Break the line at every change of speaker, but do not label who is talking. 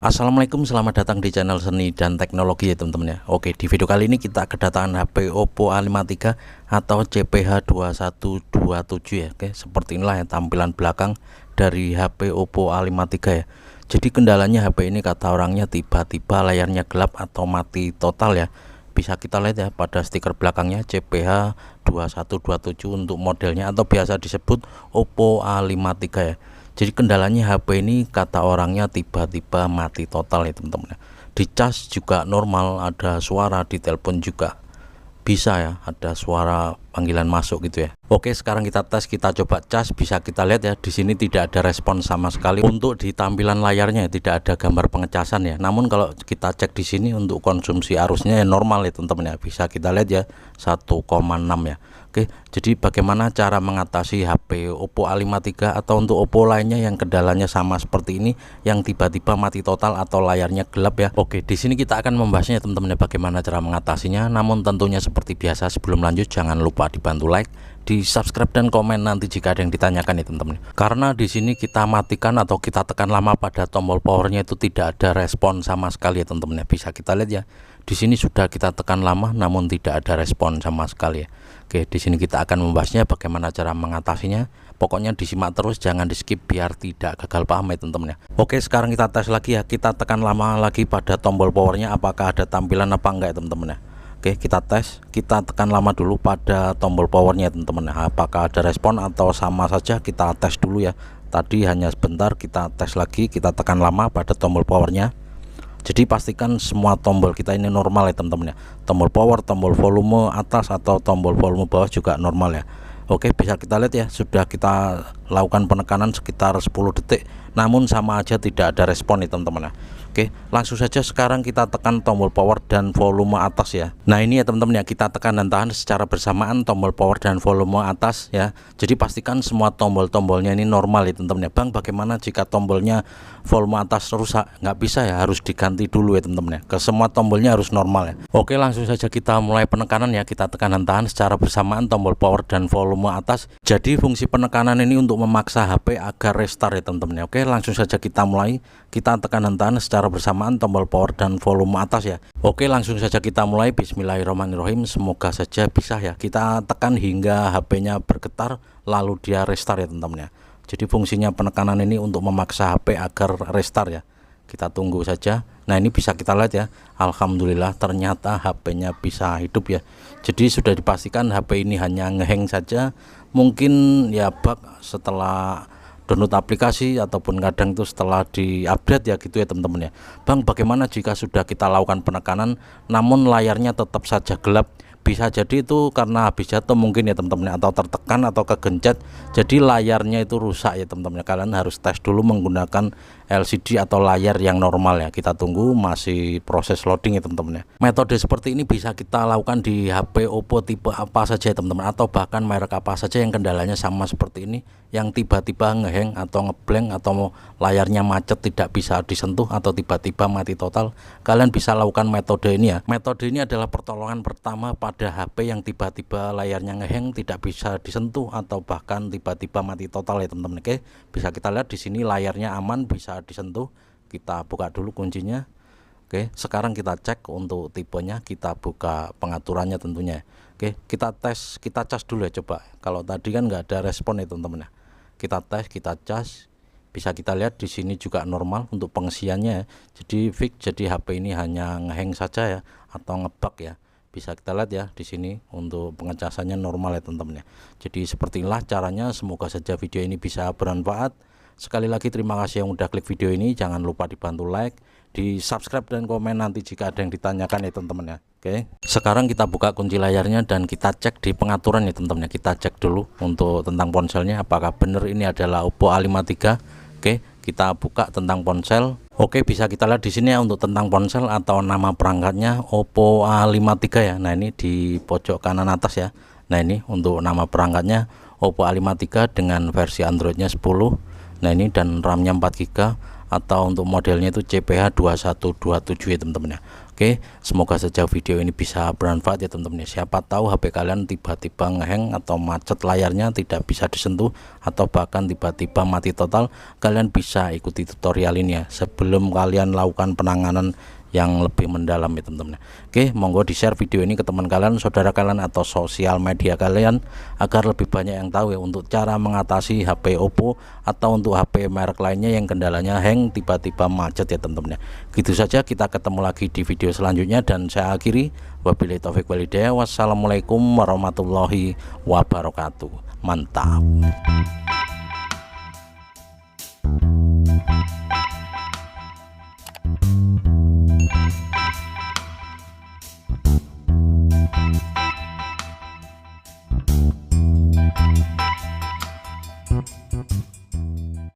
Assalamualaikum, selamat datang di channel Seni dan Teknologi ya teman-teman ya. Oke, di video kali ini kita kedatangan HP Oppo A53 atau CPH2127 ya. Oke, seperti inilah ya tampilan belakang dari HP Oppo A53 ya. Jadi kendalanya HP ini kata orangnya tiba-tiba layarnya gelap atau mati total ya. Bisa kita lihat ya pada stiker belakangnya CPH2127 untuk modelnya atau biasa disebut Oppo A53 ya. Jadi kendalanya HP ini kata orangnya tiba-tiba mati total ya teman-teman. Di cas juga normal, ada suara di telepon juga bisa ya, ada suara panggilan masuk gitu ya. Oke, sekarang kita tes, kita coba cas. Bisa kita lihat ya, di sini tidak ada respon sama sekali. Untuk di tampilan layarnya tidak ada gambar pengecasan ya. Namun kalau kita cek di sini untuk konsumsi arusnya ya normal ya teman-teman ya. Bisa kita lihat ya 1,6 ya. Oke, jadi bagaimana cara mengatasi HP Oppo A53 atau untuk Oppo lainnya yang kendalanya sama seperti ini, yang tiba-tiba mati total atau layarnya gelap ya. Oke, di sini kita akan membahasnya teman-teman ya, bagaimana cara mengatasinya. Namun tentunya seperti biasa sebelum lanjut jangan lupa dibantu like, di subscribe dan komen nanti jika ada yang ditanyakan ya teman-teman. Karena di sini kita matikan atau kita tekan lama pada tombol powernya itu tidak ada respon sama sekali ya teman-teman ya. Bisa kita lihat ya. Di sini sudah kita tekan lama namun tidak ada respon sama sekali ya. Oke, di sini kita akan membahasnya bagaimana cara mengatasinya. Pokoknya disimak terus, jangan di skip biar tidak gagal paham ya teman-teman ya. Oke, sekarang kita tes lagi ya. Kita tekan lama lagi pada tombol powernya, apakah ada tampilan apa enggak ya teman-teman ya. Oke, kita tes, kita tekan lama dulu pada tombol powernya teman-teman ya. Apakah ada respon atau sama saja, kita tes dulu ya. Tadi hanya sebentar, kita tes lagi, kita tekan lama pada tombol powernya. Jadi pastikan semua tombol kita ini normal ya teman-teman ya. Tombol power, tombol volume atas atau tombol volume bawah juga normal ya. Oke, bisa kita lihat ya, sudah kita lakukan penekanan sekitar 10 detik namun sama aja tidak ada respon nih teman-teman ya. Oke, langsung saja sekarang kita tekan tombol power dan volume atas ya. Nah ini ya teman-teman ya, kita tekan dan tahan secara bersamaan tombol power dan volume atas ya. Jadi pastikan semua tombol-tombolnya ini normal ya teman-teman ya. Bang, bagaimana jika tombolnya volume atas rusak? Nggak bisa ya, harus diganti dulu ya teman-teman ya. Ke semua tombolnya harus normal ya. Oke, langsung saja kita mulai penekanan ya. Kita tekan dan tahan secara bersamaan tombol power dan volume atas. Jadi fungsi penekanan ini untuk memaksa HP agar restart ya teman-teman ya. Oke, langsung saja kita mulai. Kita tekan dan tahan secara bersamaan tombol power dan volume atas ya. Oke, langsung saja kita mulai. Bismillahirrahmanirrahim. Semoga saja bisa ya. Kita tekan hingga HP-nya bergetar lalu dia restart ya teman-teman ya. Jadi fungsinya penekanan ini untuk memaksa HP agar restart ya. Kita tunggu saja. Nah ini bisa kita lihat ya, alhamdulillah ternyata HP-nya bisa hidup ya. Jadi sudah dipastikan HP ini hanya ngeheng saja. Mungkin ya bug setelah download aplikasi ataupun kadang itu setelah diupdate ya gitu ya teman-teman ya. Bang, bagaimana jika sudah kita lakukan penekanan namun layarnya tetap saja gelap? Bisa jadi itu karena habis jatuh mungkin ya teman-teman, atau tertekan atau kegencet jadi layarnya itu rusak ya teman-teman. Kalian harus tes dulu menggunakan LCD atau layar yang normal ya. Kita tunggu masih proses loading ya teman-teman ya. Metode seperti ini bisa kita lakukan di HP Oppo tipe apa saja ya teman-teman, atau bahkan merek apa saja yang kendalanya sama seperti ini, yang tiba-tiba ngeheng atau ngeblank atau layarnya macet tidak bisa disentuh atau tiba-tiba mati total. Kalian bisa lakukan metode ini ya. Metode ini adalah pertolongan pertama pada HP yang tiba-tiba layarnya ngeheng tidak bisa disentuh atau bahkan tiba-tiba mati total ya teman-teman. Oke, bisa kita lihat di sini layarnya aman, bisa disentuh. Kita buka dulu kuncinya. Oke, sekarang kita cek untuk tipenya, kita buka pengaturannya tentunya. Oke, kita tes, kita cas dulu ya coba. Kalau tadi kan nggak ada respon ya teman-teman ya. Kita tes, kita cas. Bisa kita lihat di sini juga normal untuk pengisiannya ya. Jadi fix, jadi HP ini hanya ngeheng saja ya atau ngebug ya. Bisa kita lihat ya di sini untuk pengecasannya normal ya teman-teman ya. Jadi seperti inilah caranya. Semoga saja video ini bisa bermanfaat. Sekali lagi terima kasih yang udah klik video ini. Jangan lupa dibantu like, di subscribe dan komen nanti jika ada yang ditanyakan ya teman-teman ya. Oke, sekarang kita buka kunci layarnya dan kita cek di pengaturan ya teman-teman ya. Kita cek dulu untuk tentang ponselnya apakah benar ini adalah Oppo A53. Oke, kita buka tentang ponsel. Oke, bisa kita lihat di sini ya untuk tentang ponsel atau nama perangkatnya Oppo A53 ya. Nah ini di pojok kanan atas ya. Nah ini untuk nama perangkatnya Oppo A53 dengan versi Androidnya 10. Nah ini dan RAM-nya 4 GB atau untuk modelnya itu CPH2127 ya teman-teman ya. Oke, semoga saja video ini bisa bermanfaat ya teman-teman ya. Siapa tahu HP kalian tiba-tiba ngeheng atau macet layarnya, tidak bisa disentuh atau bahkan tiba-tiba mati total, kalian bisa ikuti tutorial ini ya sebelum kalian lakukan penanganan yang lebih mendalam ya teman-teman. Oke, monggo di share video ini ke teman kalian, saudara kalian atau sosial media kalian agar lebih banyak yang tahu ya untuk cara mengatasi HP Oppo atau untuk HP merek lainnya yang kendalanya hang tiba-tiba macet ya teman-teman. Gitu saja, kita ketemu lagi di video selanjutnya dan saya akhiri wabillahi taufik walhidayah. Wassalamualaikum warahmatullahi wabarakatuh. Mantap.